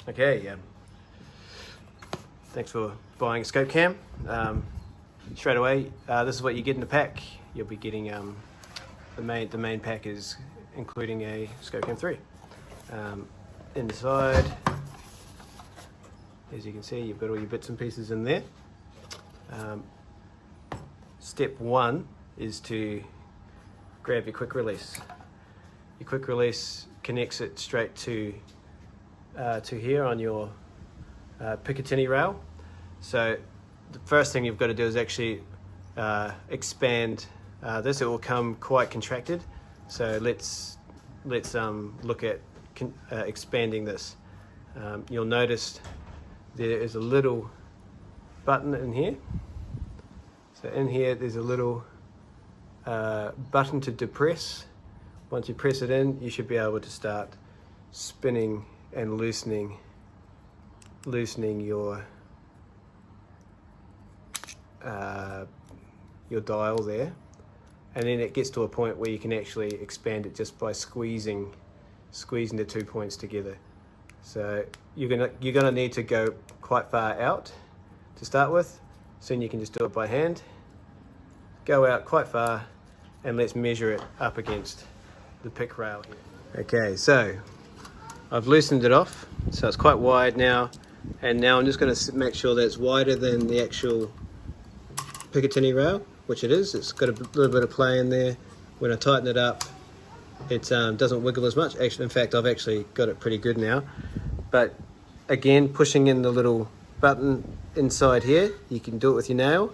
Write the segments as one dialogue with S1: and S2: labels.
S1: Okay, thanks for buying a scope cam. Straight away, this is what you get in the pack. You'll be getting the main pack is including a scope cam 3. Inside, as you can see, you've got all your bits and pieces in there. Step 1 is to grab your quick release. Your quick release connects it straight to here on your Picatinny rail. So the first thing you've got to do is actually expand this. It will come quite contracted. So let's look at expanding this. You'll notice there is a little button in here. So in here there's a little button to depress. Once you press it in, you should be able to start spinning and loosening your dial there, and then it gets to a point where you can actually expand it just by squeezing the 2 points together. So you're gonna need to go quite far out to start with. Soon you can just do it by hand. Go out quite far, and let's measure it up against the pick rail here. Okay, so I've loosened it off, so it's quite wide now, and now I'm just going to make sure that it's wider than the actual Picatinny rail, which it is. It's got a little bit of play in there. When I tighten it up, it doesn't wiggle as much. Actually, in fact, I've actually got it pretty good now. But again, pushing in the little button inside here, you can do it with your nail.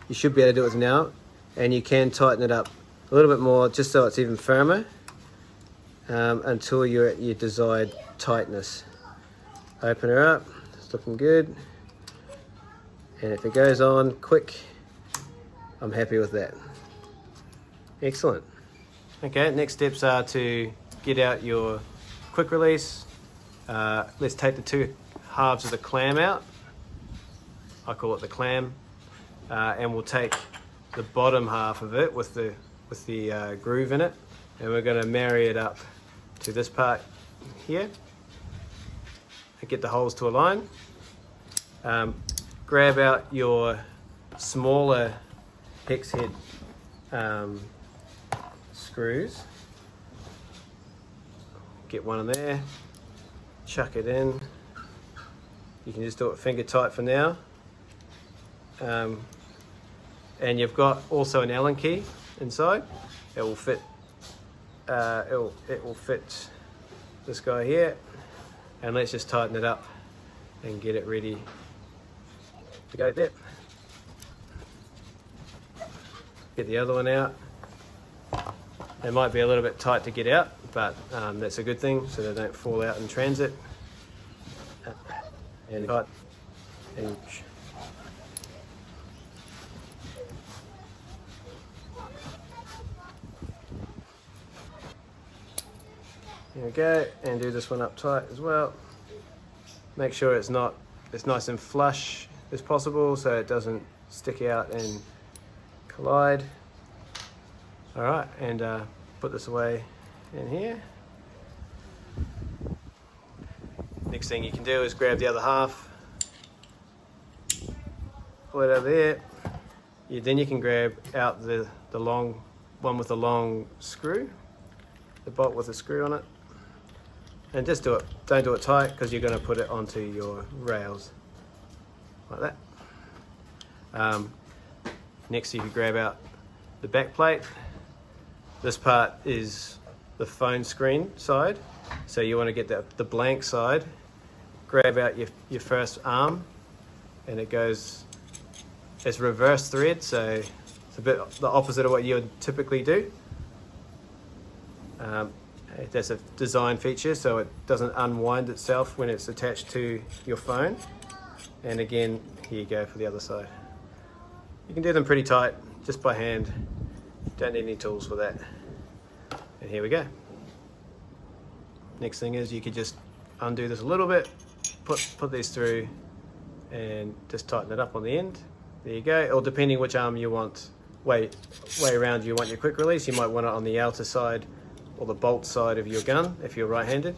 S1: You should be able to do it with your nail, and you can tighten it up a little bit more just so it's even firmer until you're at your desired tightness. Open her up, it's looking good. And if it goes on quick, I'm happy with that. Excellent. Okay, next steps are to get out your quick release. Let's take the 2 halves of the clam out. I call it the clam. And we'll take the bottom half of it with the groove in it, and we're going to marry it up to this part here and get the holes to align. Grab out your smaller hex head screws, get one in there, chuck it in. You can just do it finger tight for now. And you've got also an Allen key inside. It will fit. It will fit this guy here, and let's just tighten it up and get it ready to go there. Get the other one out. It might be a little bit tight to get out, but that's a good thing, so they don't fall out in transit. And tight and there we go, and do this one up tight as well. Make sure it's nice and flush as possible so it doesn't stick out and collide. All right, and put this away in here. Next thing you can do is grab the other half, pull it over there. Then you can grab out the long one with the long screw, the bolt with the screw on it. And just do it, don't do it tight because you're going to put it onto your rails like that. Next you can grab out the back plate. This part is the phone screen side, so you want to get the blank side. Grab out your first arm, and it goes, it's reverse thread, so it's a bit the opposite of what you would typically do. That's a design feature, so it doesn't unwind itself when it's attached to your phone. And again, here you go for the other side. You can do them pretty tight, just by hand. Don't need any tools for that. And here we go. Next thing is you could just undo this a little bit, put these through, and just tighten it up on the end. There you go. Or depending which arm you want, way around you want your quick release, you might want it on the outer side or the bolt side of your gun if you're right-handed.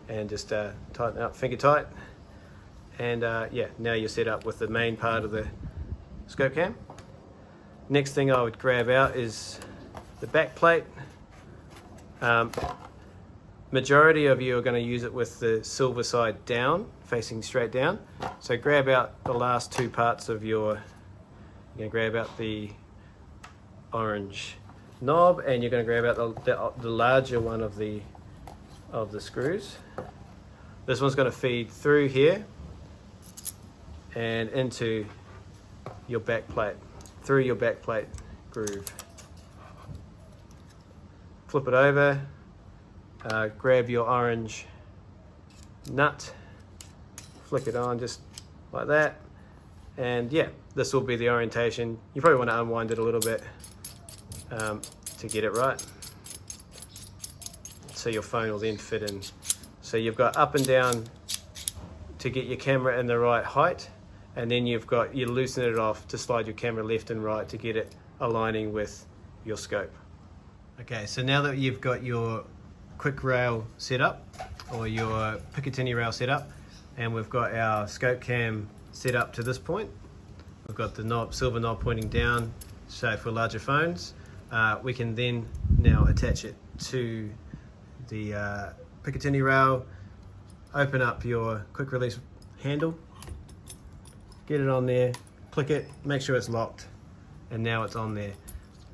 S1: and just tighten up, finger tight. And yeah, now you're set up with the main part of the scope cam. Next thing I would grab out is the back plate. Majority of you are going to use it with the silver side down, facing straight down. So grab out the last two parts of your, you're going to grab out the orange knob, and you're going to grab out the larger one of the screws. This one's going to feed through here and into your back plate, through your back plate groove. Flip it over, grab your orange nut, flick it on just like that, and yeah, this will be the orientation. You probably want to unwind it a little bit to get it right, so your phone will then fit in. So you've got up and down to get your camera in the right height, and then you loosen it off to slide your camera left and right to get it aligning with your scope. Okay, so now that you've got your quick rail set up, or your Picatinny rail set up, and we've got our scope cam set up to this point, we've got the knob, silver knob pointing down, so for larger phones, we can then now attach it to the Picatinny rail, open up your quick release handle, get it on there, click it, make sure it's locked, and now it's on there.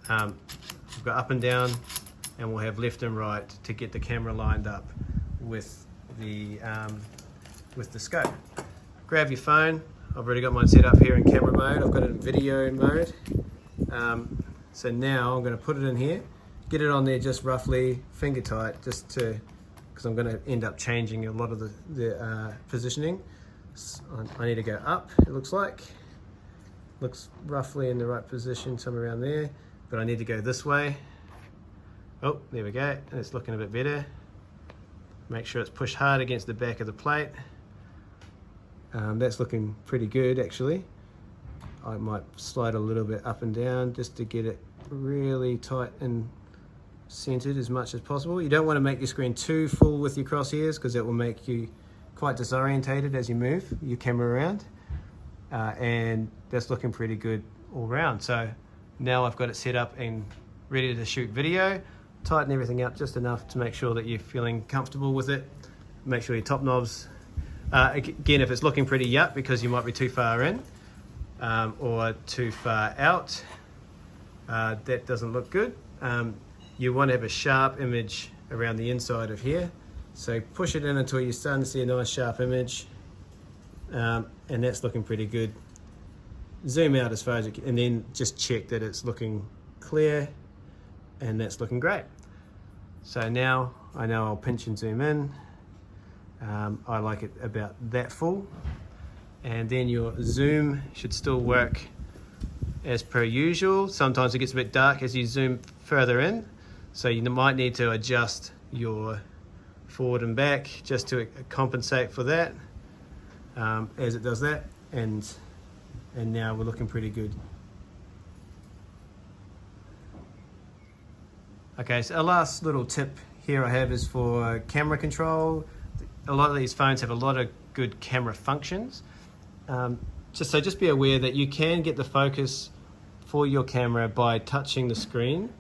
S1: We've got up and down, and we'll have left and right to get the camera lined up with the scope. Grab your phone. I've already got mine set up here in camera mode. I've got it in video mode. So now I'm going to put it in here, get it on there just roughly finger tight, just to, because I'm going to end up changing a lot of the positioning. So I need to go up, it looks like. Looks roughly in the right position, somewhere around there, but I need to go this way. Oh, there we go, and it's looking a bit better. Make sure it's pushed hard against the back of the plate. That's looking pretty good actually. I might slide a little bit up and down just to get it really tight and centered as much as possible. You don't want to make your screen too full with your crosshairs, because it will make you quite disorientated as you move your camera around. And that's looking pretty good all round. So now I've got it set up and ready to shoot video. Tighten everything up just enough to make sure that you're feeling comfortable with it. Make sure your top knobs, again, if it's looking pretty yup because you might be too far in or too far out, that doesn't look good. You want to have a sharp image around the inside of here. So push it in until you're starting to see a nice sharp image, and that's looking pretty good. Zoom out as far as you can, and then just check that it's looking clear, and that's looking great. So now I know I'll pinch and zoom in. I like it about that full, and then your zoom should still work as per usual. Sometimes it gets a bit dark as you zoom further in, so you might need to adjust your forward and back just to compensate for that as it does that, and now we're looking pretty good. Okay, so a last little tip here I have is for camera control. A lot of these phones have a lot of good camera functions. Just be aware that you can get the focus for your camera by touching the screen,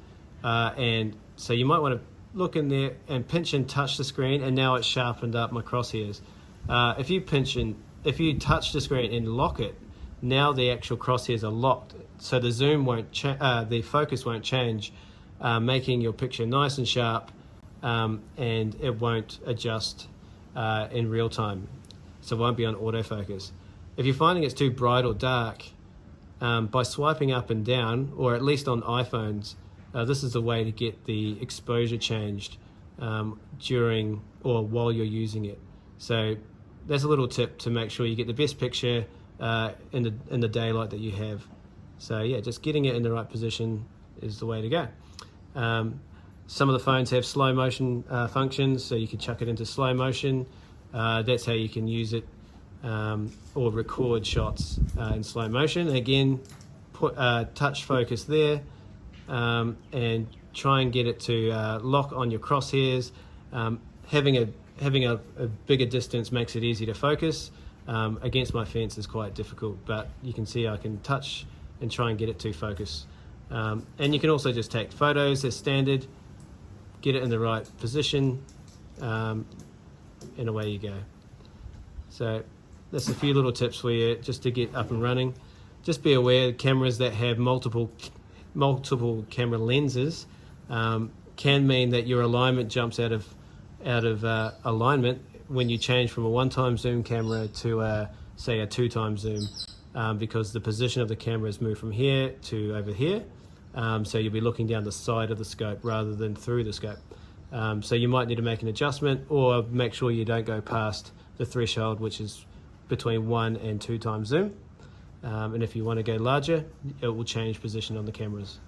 S1: and so you might want to look in there and pinch and touch the screen, and now it's sharpened up my crosshairs. If you touch the screen and lock it, now the actual crosshairs are locked, so the zoom won't the focus won't change, making your picture nice and sharp, and it won't adjust in real time, so it won't be on autofocus. If you're finding it's too bright or dark, by swiping up and down, or at least on iPhones, this is the way to get the exposure changed during or while you're using it. So that's a little tip to make sure you get the best picture in the daylight that you have. So yeah, just getting it in the right position is the way to go. Some of the phones have slow motion functions, so you can chuck it into slow motion. That's how you can use it, or record shots in slow motion. Again, put touch focus there, and try and get it to lock on your crosshairs. Having having a bigger distance makes it easy to focus. Against my fence is quite difficult, but you can see I can touch and try and get it to focus. And you can also just take photos as standard, get it in the right position, and away you go. So that's a few little tips for you just to get up and running. Just be aware cameras that have multiple camera lenses can mean that your alignment jumps out of alignment when you change from a 1x zoom camera to say a 2x zoom, because the position of the camera has moved from here to over here. So you'll be looking down the side of the scope rather than through the scope. So you might need to make an adjustment, or make sure you don't go past the threshold, which is between 1 and 2x zoom. And if you want to go larger, it will change position on the cameras.